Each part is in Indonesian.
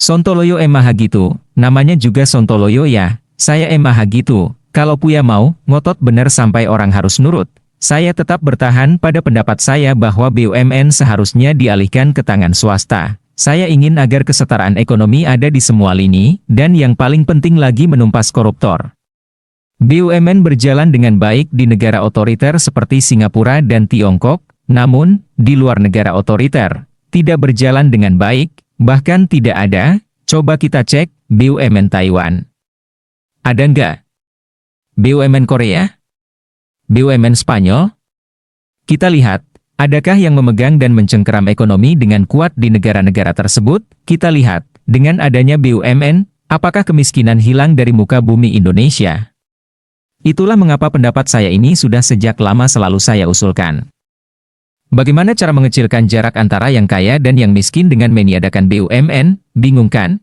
Sontoloyo emaha gitu, namanya juga Sontoloyo ya, saya emaha gitu, kalau Puya mau, ngotot bener sampai orang harus nurut. Saya tetap bertahan pada pendapat saya bahwa BUMN seharusnya dialihkan ke tangan swasta. Saya ingin agar kesetaraan ekonomi ada di semua lini, dan yang paling penting lagi menumpas koruptor. BUMN berjalan dengan baik di negara otoriter seperti Singapura dan Tiongkok, namun, di luar negara otoriter, tidak berjalan dengan baik, bahkan tidak ada. Coba kita cek, BUMN Taiwan. Ada nggak? BUMN Korea? BUMN Spanyol? Kita lihat, adakah yang memegang dan mencengkeram ekonomi dengan kuat di negara-negara tersebut? Kita lihat, dengan adanya BUMN, apakah kemiskinan hilang dari muka bumi Indonesia? Itulah mengapa pendapat saya ini sudah sejak lama selalu saya usulkan. Bagaimana cara mengecilkan jarak antara yang kaya dan yang miskin dengan meniadakan BUMN? Bingung kan?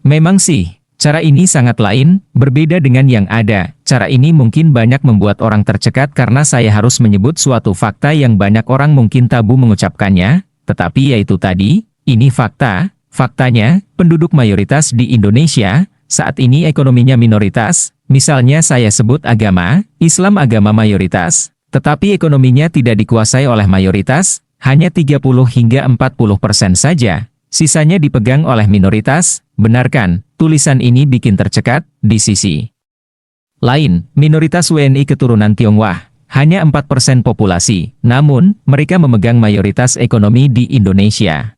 Memang sih, cara ini sangat lain, berbeda dengan yang ada. Cara ini mungkin banyak membuat orang tercekat karena saya harus menyebut suatu fakta yang banyak orang mungkin tabu mengucapkannya, tetapi yaitu tadi, ini fakta. Faktanya, penduduk mayoritas di Indonesia, saat ini ekonominya minoritas, misalnya saya sebut agama, Islam agama mayoritas, tetapi ekonominya tidak dikuasai oleh mayoritas, hanya 30 hingga 40% saja, sisanya dipegang oleh minoritas. Benarkan, tulisan ini bikin tercekat. Di sisi lain, minoritas WNI keturunan Tionghoa, hanya 4% populasi, namun, mereka memegang mayoritas ekonomi di Indonesia.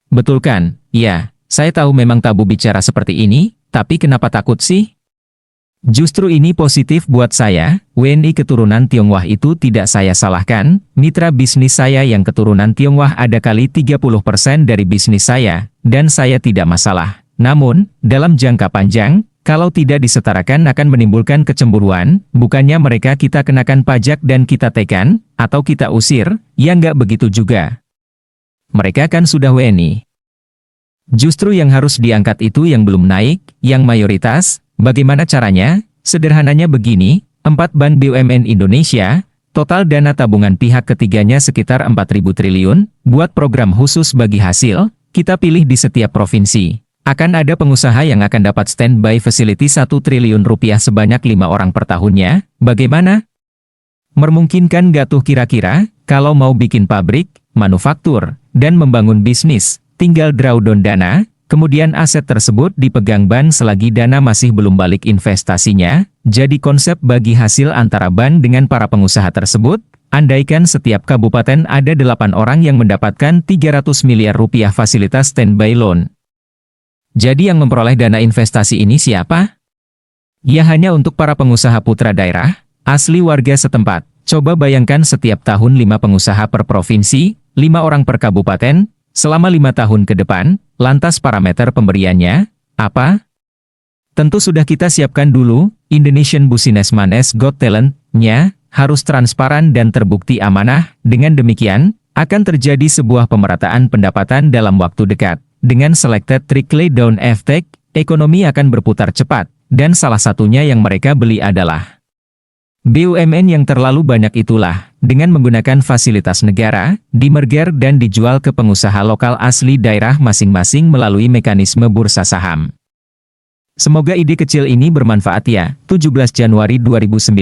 Betul kan? Ya, saya tahu memang tabu bicara seperti ini, tapi kenapa takut sih? Justru ini positif buat saya, WNI keturunan Tionghoa itu tidak saya salahkan, mitra bisnis saya yang keturunan Tionghoa ada kali 30% dari bisnis saya, dan saya tidak masalah. Namun, dalam jangka panjang, kalau tidak disetarakan akan menimbulkan kecemburuan, bukannya mereka kita kenakan pajak dan kita tekan, atau kita usir, ya nggak begitu juga. Mereka kan sudah WNI. Justru yang harus diangkat itu yang belum naik, yang mayoritas. Bagaimana caranya? Sederhananya begini, 4 bank BUMN Indonesia, total dana tabungan pihak ketiganya sekitar 4.000 triliun, buat program khusus bagi hasil, kita pilih di setiap provinsi. Akan ada pengusaha yang akan dapat standby facility 1 triliun rupiah sebanyak 5 orang per tahunnya, bagaimana? Memungkinkan nggak tuh kira-kira, kalau mau bikin pabrik, manufaktur, dan membangun bisnis, tinggal drawdown dana, kemudian aset tersebut dipegang bank selagi dana masih belum balik investasinya, jadi konsep bagi hasil antara bank dengan para pengusaha tersebut, andaikan setiap kabupaten ada 8 orang yang mendapatkan 300 miliar rupiah fasilitas standby loan. Jadi yang memperoleh dana investasi ini siapa? Ya hanya untuk para pengusaha putra daerah, asli warga setempat. Coba bayangkan setiap tahun 5 pengusaha per provinsi, 5 orang per kabupaten, selama 5 tahun ke depan, lantas parameter pemberiannya, apa? Tentu sudah kita siapkan dulu, Indonesian Businessman's Got Talent-nya, harus transparan dan terbukti amanah, dengan demikian, akan terjadi sebuah pemerataan pendapatan dalam waktu dekat. Dengan selected trickle-down effect, ekonomi akan berputar cepat, dan salah satunya yang mereka beli adalah BUMN yang terlalu banyak itulah, dengan menggunakan fasilitas negara, dimerger dan dijual ke pengusaha lokal asli daerah masing-masing melalui mekanisme bursa saham. Semoga ide kecil ini bermanfaat ya. 17 Januari 2019